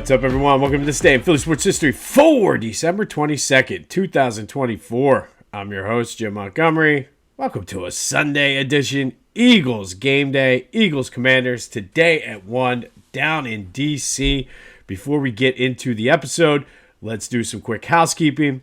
What's up, everyone? Welcome to this day in Philly sports history for December 22nd, 2024. I'm your host, Jim Montgomery. Welcome to a Sunday edition Eagles game day. Eagles Commanders today at 1 down in D.C. Before we get into the episode, let's do some quick housekeeping.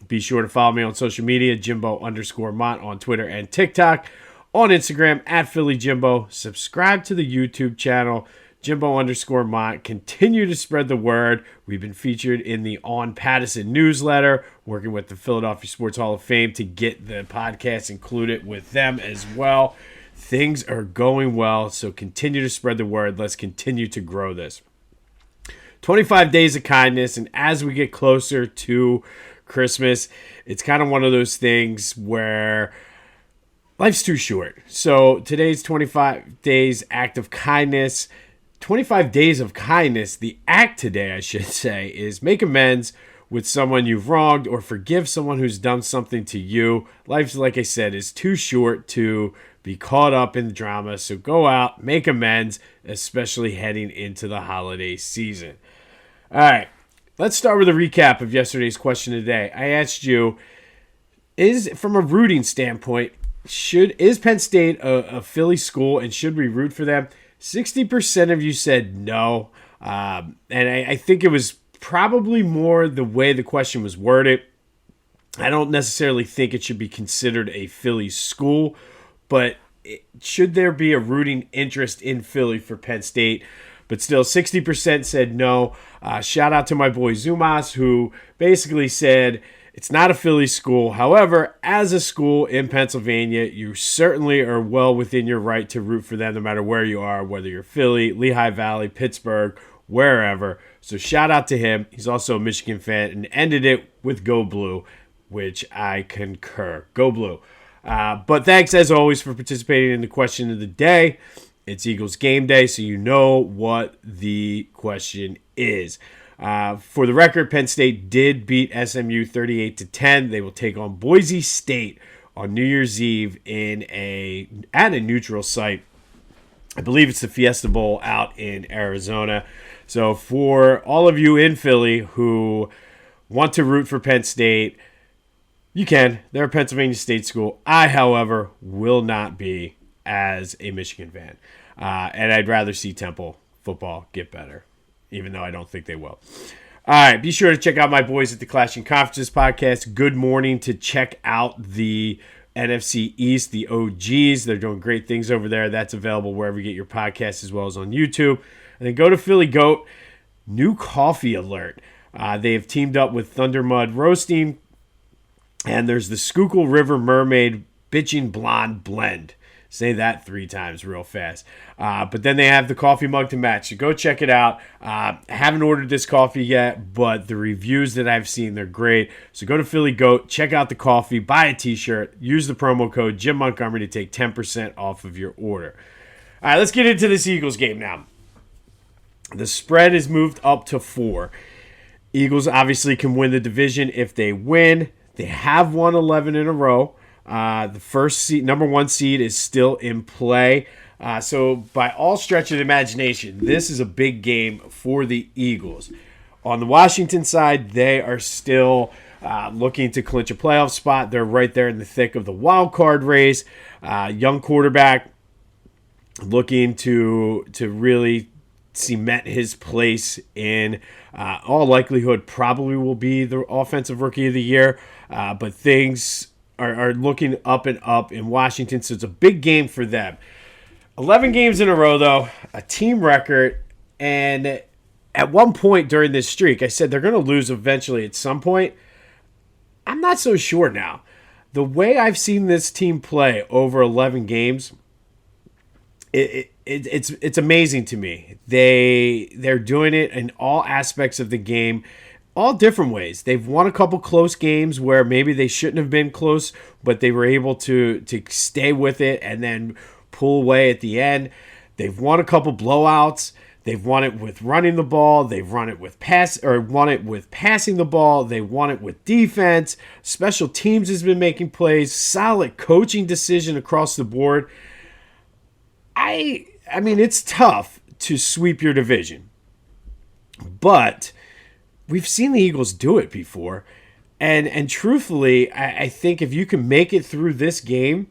Be sure to follow me on social media, Jimbo_Mont on Twitter and TikTok. On Instagram, at PhillyJimbo. Subscribe to the YouTube channel, Jimbo_Mont. Continue to spread the word. We've been featured in the On Pattison newsletter, working with the Philadelphia Sports Hall of Fame to get the podcast included with them as well. Things are going well, so continue to spread the word. Let's continue to grow this. 25 days of kindness, and as we get closer to Christmas, it's kind of one of those things where life's too short. So today's 25 days act of kindness. 25 days of kindness, the act today, I should say, is make amends with someone you've wronged or forgive someone who's done something to you. Life, like I said, is too short to be caught up in the drama. So go out, make amends, especially heading into the holiday season. All right, let's start with a recap of yesterday's question today. I asked you, from a rooting standpoint, is Penn State a Philly school and should we root for them? 60% of you said no, and I think it was probably more the way the question was worded. I don't necessarily think it should be considered a Philly school, but should there be a rooting interest in Philly for Penn State? But still, 60% said no. Shout out to my boy Zumas, who basically said it's not a Philly school. However, as a school in Pennsylvania, you certainly are well within your right to root for them no matter where you are, whether you're Philly, Lehigh Valley, Pittsburgh, wherever. So shout out to him. He's also a Michigan fan and ended it with Go Blue, which I concur. Go Blue. But thanks, as always, for participating in the question of the day. It's Eagles game day, so you know what the question is. For the record, Penn State did beat SMU 38-10. They will take on Boise State on New Year's Eve at a neutral site. I believe it's the Fiesta Bowl out in Arizona. So for all of you in Philly who want to root for Penn State, you can. They're a Pennsylvania State school. I, however, will not be as a Michigan fan. And I'd rather see Temple football get better, even though I don't think they will. All right, be sure to check out my boys at the Clashing Conferences podcast. Good morning to check out the NFC East, the OGs. They're doing great things over there. That's available wherever you get your podcasts as well as on YouTube. And then go to Philly Goat. New coffee alert. They have teamed up with Thunder Mud Roasting. And there's the Schuylkill River Mermaid Bitchin' Blonde Blend. Say that 3 times real fast. But then they have the coffee mug to match. So go check it out. Haven't ordered this coffee yet, but the reviews that I've seen, they're great. So go to Philly Goat, check out the coffee, buy a t-shirt, use the promo code Jim Montgomery to take 10% off of your order. All right, let's get into this Eagles game now. The spread is moved up to 4. Eagles obviously can win the division if they win. They have won 11 in a row. The first seed, number 1 seed, is still in play. So by all stretch of the imagination, this is a big game for the Eagles. On the Washington side, they are still looking to clinch a playoff spot. They're right there in the thick of the wild card race. Young quarterback looking to really cement his place in all likelihood probably will be the offensive rookie of the year. But things are looking up and up in Washington, so it's a big game for them. 11 games in a row, though, a team record, and at one point during this streak, I said they're going to lose eventually at some point. I'm not so sure now. The way I've seen this team play over 11 games, it's amazing to me. They're doing it in all aspects of the game, all different ways. They've won a couple close games where maybe they shouldn't have been close, but they were able to stay with it and then pull away at the end. They've won a couple blowouts. They've won it with running the ball. They've won it with passing the ball. They won it with defense. Special teams has been making plays. Solid coaching decision across the board. I mean, it's tough to sweep your division. But we've seen the Eagles do it before. And truthfully, I think if you can make it through this game,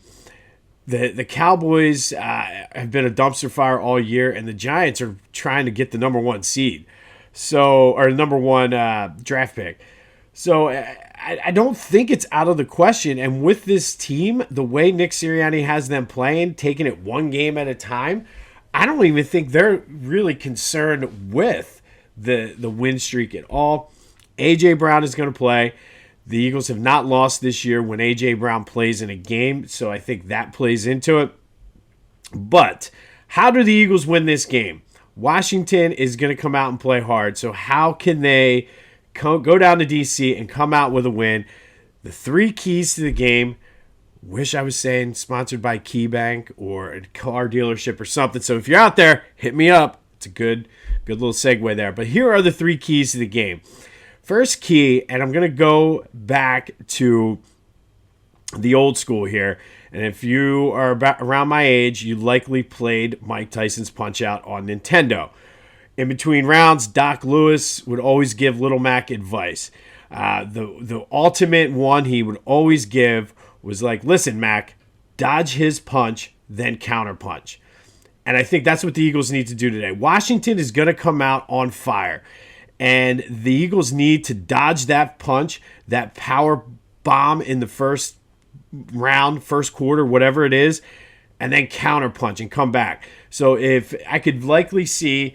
the Cowboys have been a dumpster fire all year, and the Giants are trying to get the number one seed, or number one draft pick. So I don't think it's out of the question. And with this team, the way Nick Sirianni has them playing, taking it one game at a time, I don't even think they're really concerned with the win streak at all. A.J. Brown is going to play. The Eagles have not lost this year when A.J. Brown plays in a game, so I think that plays into it. But how do the Eagles win this game? Washington is going to come out and play hard, so how can they go down to D.C. and come out with a win? The three keys to the game, wish I was saying sponsored by KeyBank or a car dealership or something, so if you're out there, hit me up. It's a good little segue there. But here are the three keys to the game. First key, and I'm going to go back to the old school here. And if you are around my age, you likely played Mike Tyson's Punch-Out on Nintendo. In between rounds, Doc Lewis would always give Little Mac advice. The ultimate one he would always give was like, listen, Mac, dodge his punch, then counterpunch. And I think that's what the Eagles need to do today. Washington is going to come out on fire. And the Eagles need to dodge that punch, that power bomb in the first round, first quarter, whatever it is, and then counterpunch and come back. So if I could likely see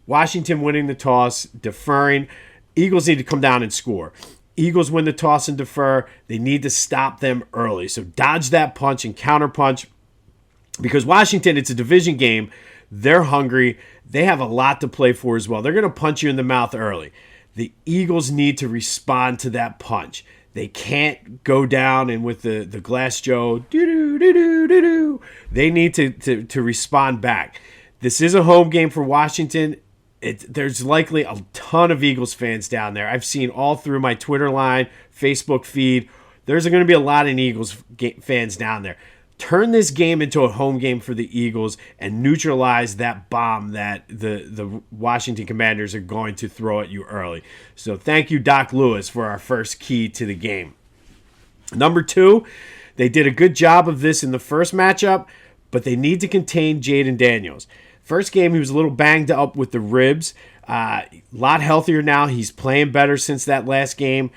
Washington winning the toss, deferring, Eagles need to come down and score. Eagles win the toss and defer. They need to stop them early. So dodge that punch and counterpunch. Because Washington, it's a division game. They're hungry. They have a lot to play for as well. They're going to punch you in the mouth early. The Eagles need to respond to that punch. They can't go down and with the Glass Joe, doo-doo-doo-doo-doo-doo. They need to respond back. This is a home game for Washington. There's likely a ton of Eagles fans down there. I've seen all through my Twitter line, Facebook feed. There's going to be a lot of Eagles fans down there. Turn this game into a home game for the Eagles and neutralize that bomb that the Washington Commanders are going to throw at you early. So thank you, Doc Lewis, for our first key to the game. Number two, they did a good job of this in the first matchup, but they need to contain Jaden Daniels. First game, he was a little banged up with the ribs. A lot healthier now. He's playing better since that last game.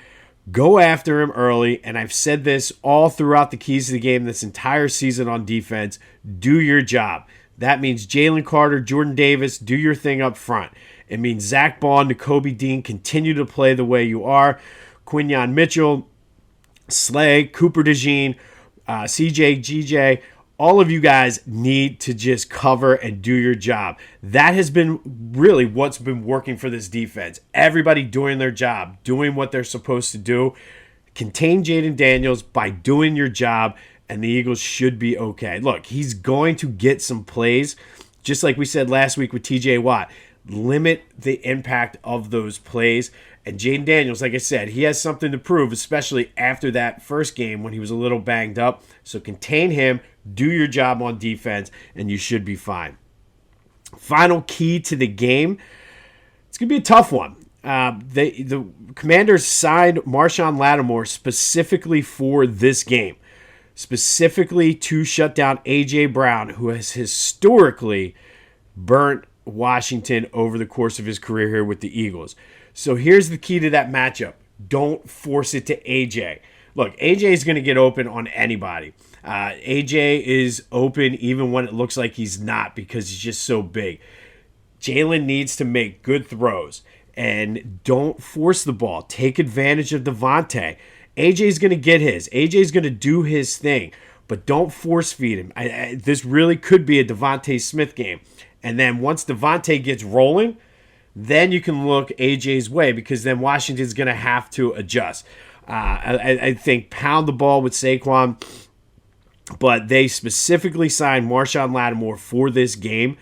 Go after him early, and I've said this all throughout the keys to the game this entire season on defense. Do your job. That means Jalen Carter, Jordan Davis, do your thing up front. It means Zach Bond, Nakobe Dean, continue to play the way you are. Quinyon Mitchell, Slay, Cooper DeJean, CJ, GJ, all of you guys need to just cover and do your job. That has been really what's been working for this defense. Everybody doing their job, doing what they're supposed to do. Contain Jaden Daniels by doing your job, and the Eagles should be okay. Look, he's going to get some plays, just like we said last week with TJ Watt. Limit the impact of those plays. And Jaden Daniels, like I said, he has something to prove, especially after that first game when he was a little banged up. So contain him, do your job on defense, and you should be fine. Final key to the game. It's going to be a tough one. The Commanders signed Marshawn Lattimore specifically for this game, specifically to shut down A.J. Brown, who has historically burnt Washington over the course of his career here with the Eagles. So here's the key to that matchup. Don't force it to AJ. Look, AJ is going to get open on anybody. AJ is open even when it looks like he's not because he's just so big. Jalen needs to make good throws and don't force the ball. Take advantage of Devontae. AJ is going to get his. AJ is going to do his thing, but don't force feed him. This really could be a Devontae Smith game. And then once Devontae gets rolling, then you can look AJ's way because then Washington's going to have to adjust. I think pound the ball with Saquon, but they specifically signed Marshawn Lattimore for this game.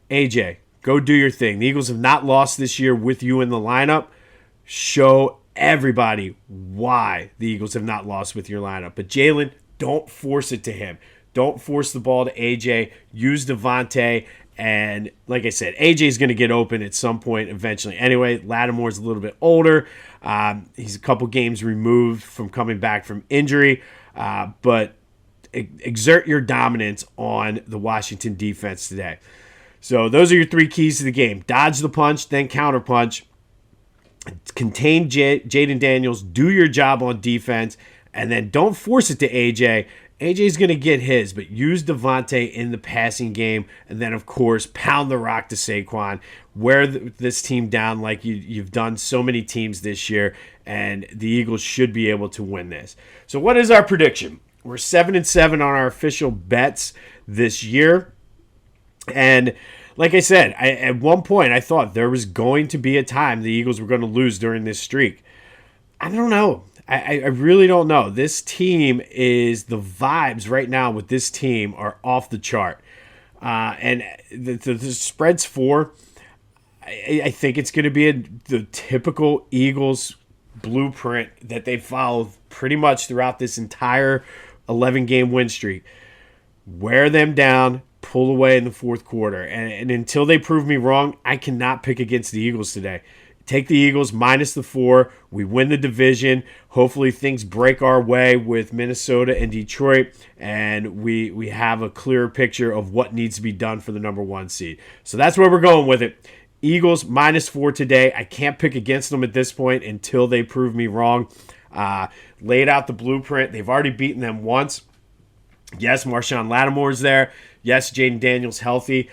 AJ, go do your thing. The Eagles have not lost this year with you in the lineup. Show everybody why the Eagles have not lost with your lineup. But Jalen, don't force it to him. Don't force the ball to AJ. Use Devontae And like I said, AJ's going to get open at some point eventually. Anyway, Lattimore's a little bit older. He's a couple games removed from coming back from injury. But exert your dominance on the Washington defense today. So those are your three keys to the game. Dodge the punch, then counterpunch. Contain Jaden Daniels. Do your job on defense. And then don't force it to AJ. AJ's going to get his, but use Devontae in the passing game. And then, of course, pound the rock to Saquon. Wear this team down like you've done so many teams this year. And the Eagles should be able to win this. So what is our prediction? We're 7-7 on our official bets this year. And like I said, at one point I thought there was going to be a time the Eagles were going to lose during this streak. I don't know. I really don't know. This team the vibes right now with this team are off the chart. And the spread's 4. I think it's going to be the typical Eagles blueprint that they followed pretty much throughout this entire 11-game win streak. Wear them down, pull away in the fourth quarter. And until they prove me wrong, I cannot pick against the Eagles today. Take the Eagles minus the 4. We win the division. Hopefully things break our way with Minnesota and Detroit, and we have a clearer picture of what needs to be done for the number 1 seed. So that's where we're going with it. Eagles minus 4 today. I can't pick against them at this point until they prove me wrong. Laid out the blueprint. They've already beaten them once. Yes, Marshawn Lattimore's there. Yes, Jaden Daniels healthy.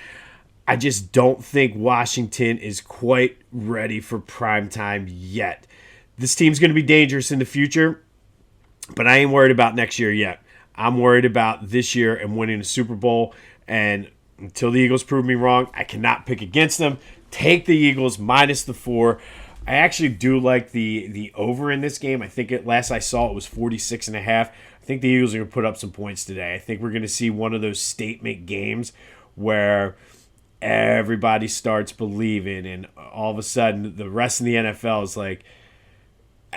I just don't think Washington is quite ready for prime time yet. This team's going to be dangerous in the future, but I ain't worried about next year yet. I'm worried about this year and winning the Super Bowl. And until the Eagles prove me wrong, I cannot pick against them. Take the Eagles minus the 4. I actually do like the over in this game. I think last I saw it was 46.5. I think the Eagles are going to put up some points today. I think we're going to see one of those statement games where everybody starts believing, and all of a sudden the rest of the NFL is like,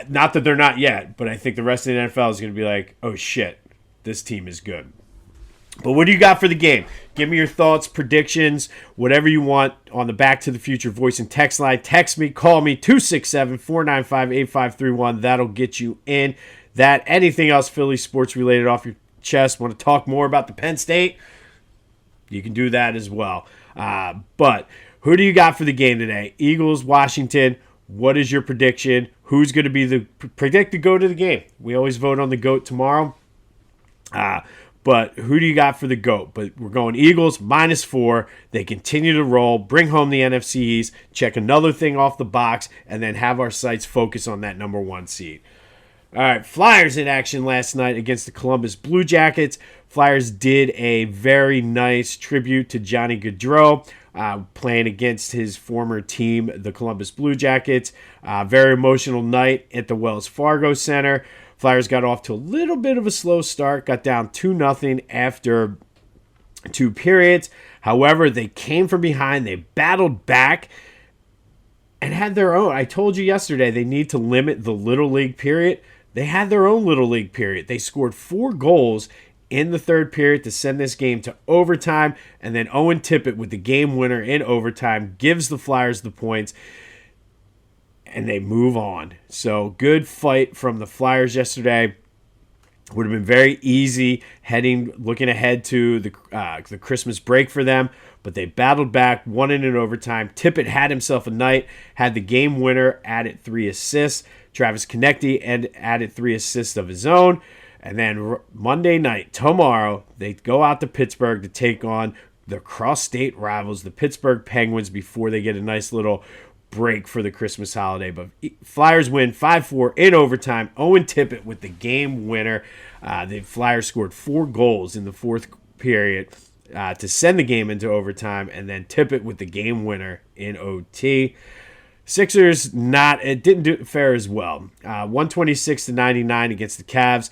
not that they're not yet, but I think the rest of the NFL is going to be like, oh shit, this team is good. But what do you got for the game? Give me your thoughts, predictions, whatever you want on the Back to the Future voice and text line. Text me, call me, 267-495-8531. That'll get you in. That, anything else Philly sports related off your chest, want to talk more about the Penn State, you can do that as well. But who do you got for the game today? Eagles, Washington. What is your prediction? Who's going to be the predicted GOAT of the game? We always vote on the GOAT tomorrow. But who do you got for the GOAT? But we're going Eagles minus 4. They continue to roll. Bring home the NFC East. Check another thing off the box. And then have our sights focus on that number 1 seed. All right, Flyers in action last night against the Columbus Blue Jackets. Flyers did a very nice tribute to Johnny Gaudreau, playing against his former team, the Columbus Blue Jackets. Very emotional night at the Wells Fargo Center. Flyers got off to a little bit of a slow start, got down 2-0 after 2 periods. However, they came from behind, they battled back, and had their own. I told you yesterday they need to limit the Little League period. They had their own Little League period. They scored 4 goals in the third period to send this game to overtime, and then Owen Tippett with the game winner in overtime gives the Flyers the points, and they move on. So good fight from the Flyers yesterday. Would have been very easy looking ahead to the Christmas break for them, but they battled back, won it in overtime. Tippett had himself a night, had the game winner, added 3 assists. Travis Konecny added 3 assists of his own. And then Monday night, tomorrow, they go out to Pittsburgh to take on the cross-state rivals, the Pittsburgh Penguins, before they get a nice little break for the Christmas holiday. But Flyers win 5-4 in overtime. Owen Tippett with the game winner. The Flyers scored 4 goals in the fourth period to send the game into overtime, and then Tippett with the game winner in OT. Sixers it didn't fare as well. 126-99 against the Cavs.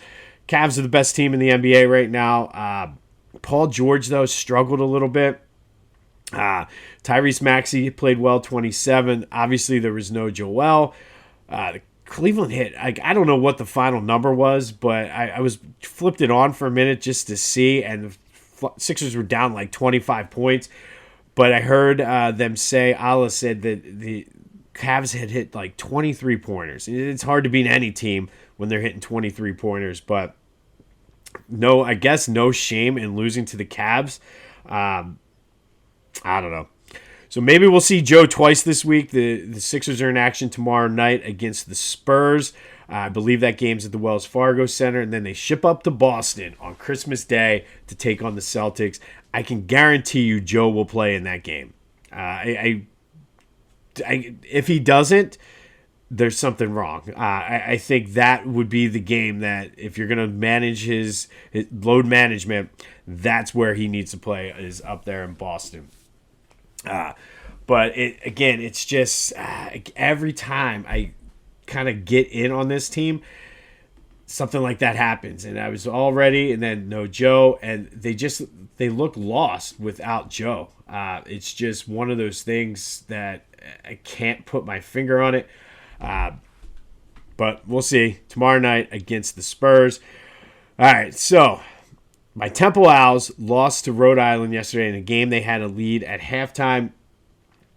Cavs are the best team in the NBA right now. Paul George, though, struggled a little bit. Tyrese Maxey played well, 27. Obviously, there was no Joel. Cleveland hit. I don't know what the final number was, but I was flipped it on for a minute just to see, and the Sixers were down like 25 points. But I heard them say, Allah said that the Cavs had hit like 23 pointers. It's hard to beat any team when they're hitting 23 pointers, but I guess no shame in losing to the Cavs. I don't know. So maybe we'll see Joe twice this week. The Sixers are in action tomorrow night against the Spurs. I believe that game's at the Wells Fargo Center, and then they ship up to Boston on Christmas Day to take on the Celtics. I can guarantee you Joe will play in that game. If he doesn't, there's something wrong. I think that would be the game that if you're going to manage his load management, that's where he needs to play, is up there in Boston. But it's just every time I kind of get in on this team, something like that happens. And I was all ready, and then no Joe, and they look lost without Joe. It's just one of those things that I can't put my finger on it. But we'll see tomorrow night against the Spurs. All right, so my Temple Owls lost to Rhode Island yesterday in a game they had a lead at halftime.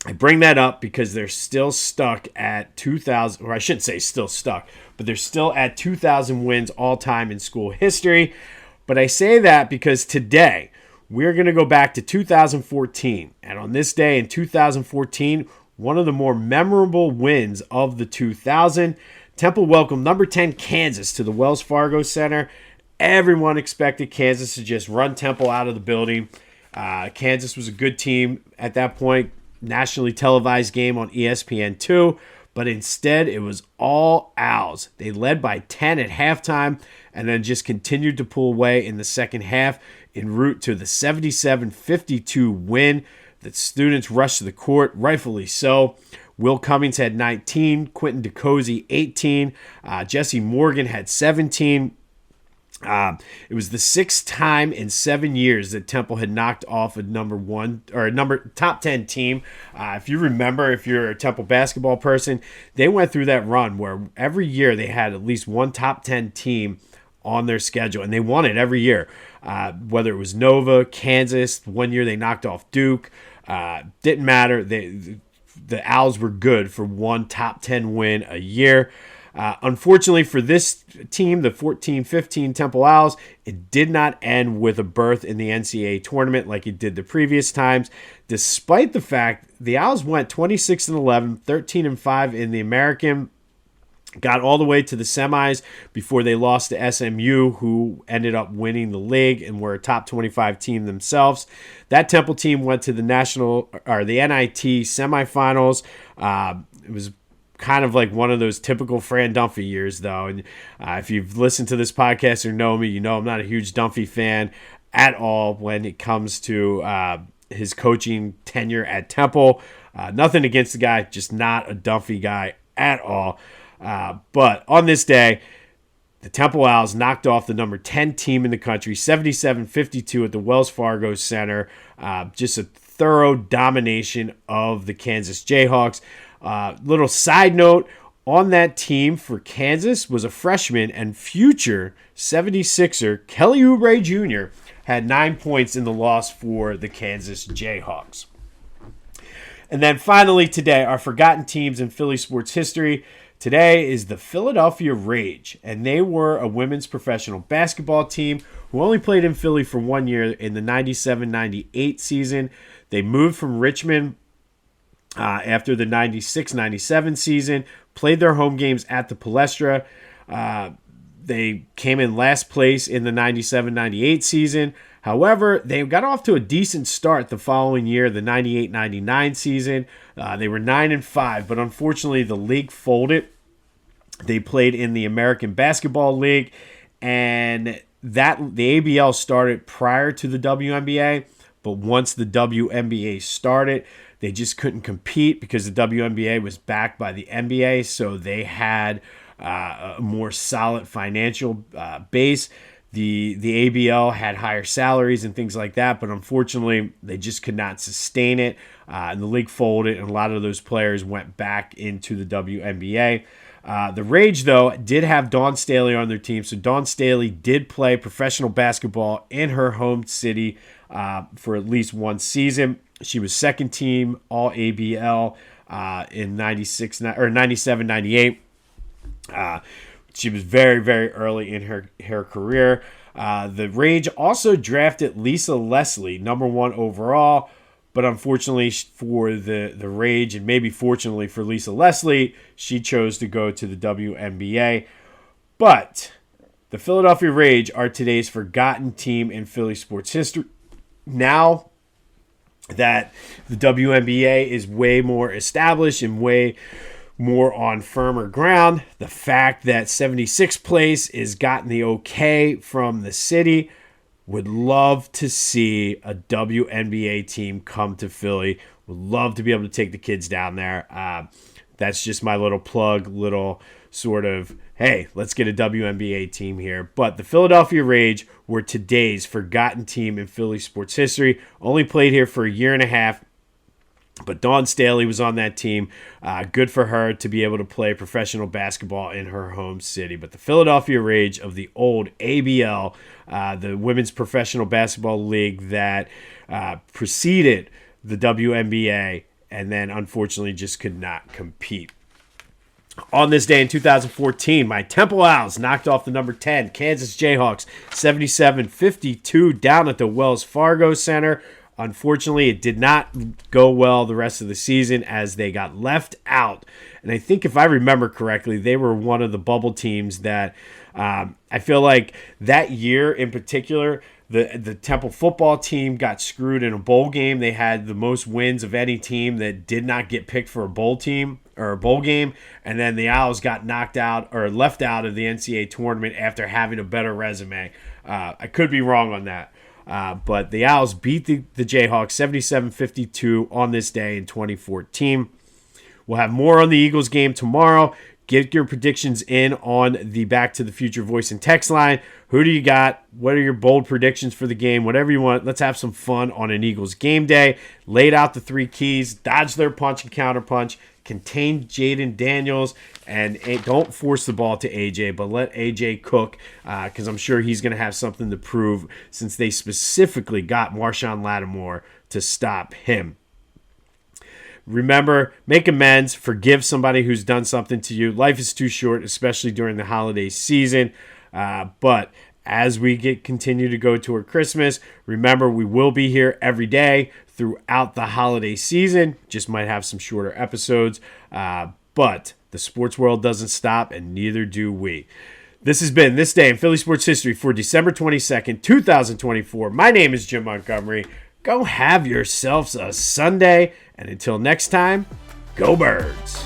I bring that up because they're still stuck at 2,000, or I shouldn't say still stuck, but they're still at 2,000 wins all time in school history. But I say that because today we're going to go back to 2014. And on this day in 2014, one of the more memorable wins of the 2000, Temple welcomed number 10 Kansas to the Wells Fargo Center. Everyone expected Kansas to just run Temple out of the building. Kansas was a good team at that point. Nationally televised game on ESPN2, but instead it was all Owls. They led by 10 at halftime and then just continued to pull away in the second half en route to the 77-52 win. The students rushed to the court, rightfully so. Will Cummings had 19, Quentin DeCozy 18, Jesse Morgan had 17. It was the sixth time in 7 years that Temple had knocked off a top 10 team. If you remember, if you're a Temple basketball person, they went through that run where every year they had at least one top 10 team on their schedule, and they won it every year. Whether it was Nova, Kansas, one year they knocked off Duke, didn't matter. The Owls were good for one top 10 win a year. Unfortunately for this team, the 14-15 Temple Owls, it did not end with a berth in the NCAA tournament like it did the previous times, despite the fact the Owls went 26-11, 13-5 in the American, got all the way to the semis before they lost to SMU, who ended up winning the league and were a top 25 team themselves. That Temple team went to the NIT semifinals. It was kind of like one of those typical Fran Dunphy years, though. And if you've listened to this podcast or know me, you know I'm not a huge Dunphy fan at all when it comes to his coaching tenure at Temple. Nothing against the guy, just not a Dunphy guy at all. But on this day, the Temple Owls knocked off the number 10 team in the country, 77-52 at the Wells Fargo Center. Just a thorough domination of the Kansas Jayhawks. Little side note, on that team for Kansas was a freshman and future 76er, Kelly Oubre Jr., had 9 points in the loss for the Kansas Jayhawks. And then finally today, our forgotten teams in Philly sports history. Today is the Philadelphia Rage, and they were a women's professional basketball team who only played in Philly for 1 year in the 97-98 season. They moved from Richmond after the 96-97 season, played their home games at the Palestra. They came in last place in the 97-98 season. However, they got off to a decent start the following year, the 98-99 season. They were 9-5, but unfortunately the league folded. They played in the American Basketball League, and that the ABL started prior to the WNBA, but once the WNBA started, they just couldn't compete because the WNBA was backed by the NBA, so they had a more solid financial base. The ABL had higher salaries and things like that, but unfortunately, they just could not sustain it. And the league folded, and a lot of those players went back into the WNBA. The Rage, though, did have Dawn Staley on their team, so Dawn Staley did play professional basketball in her home city for at least one season. She was second team All ABL in 97, 98. She was very, very early in her career. The Rage also drafted Lisa Leslie, number 1 overall. But unfortunately for the Rage, and maybe fortunately for Lisa Leslie, she chose to go to the WNBA. But the Philadelphia Rage are today's forgotten team in Philly sports history. Now that the WNBA is way more established and way more on firmer ground, the fact that 76th place is gotten the okay from the city, would love to see a WNBA team come to Philly. Would love to be able to take the kids down there. That's just my little plug, little sort of, hey, let's get a WNBA team here. But the Philadelphia Rage were today's forgotten team in Philly sports history. Only played here for a year and a half. But Dawn Staley was on that team. Good for her to be able to play professional basketball in her home city. But the Philadelphia Rage of the old ABL, the Women's Professional Basketball League that preceded the WNBA, and then unfortunately just could not compete. On this day in 2014, my Temple Owls knocked off the number 10 Kansas Jayhawks 77-52 down at the Wells Fargo Center. Unfortunately, it did not go well the rest of the season as they got left out. And I think if I remember correctly, they were one of the bubble teams that I feel like that year in particular, the Temple football team got screwed in a bowl game. They had the most wins of any team that did not get picked for a bowl team or a bowl game. And then the Owls got knocked out or left out of the NCAA tournament after having a better resume. I could be wrong on that. But the Owls beat the Jayhawks 77-52 on this day in 2014. We'll have more on the Eagles game tomorrow. Get your predictions in on the Back to the Future voice and text line. Who do you got? What are your bold predictions for the game? Whatever you want. Let's have some fun on an Eagles game day. Laid out the 3 keys. Dodge their punch and counterpunch. Contain Jaden Daniels. And don't force the ball to AJ, but let AJ cook because I'm sure he's going to have something to prove since they specifically got Marshawn Lattimore to stop him. Remember, make amends, forgive somebody who's done something to you. Life is too short, especially during the holiday season. But as we continue to go toward Christmas, remember we will be here every day throughout the holiday season. Just might have some shorter episodes. But the sports world doesn't stop, and neither do we. This has been This Day in Philly Sports History for December 22nd, 2024. My name is Jim Montgomery. Go have yourselves a Sunday, and until next time, go Birds.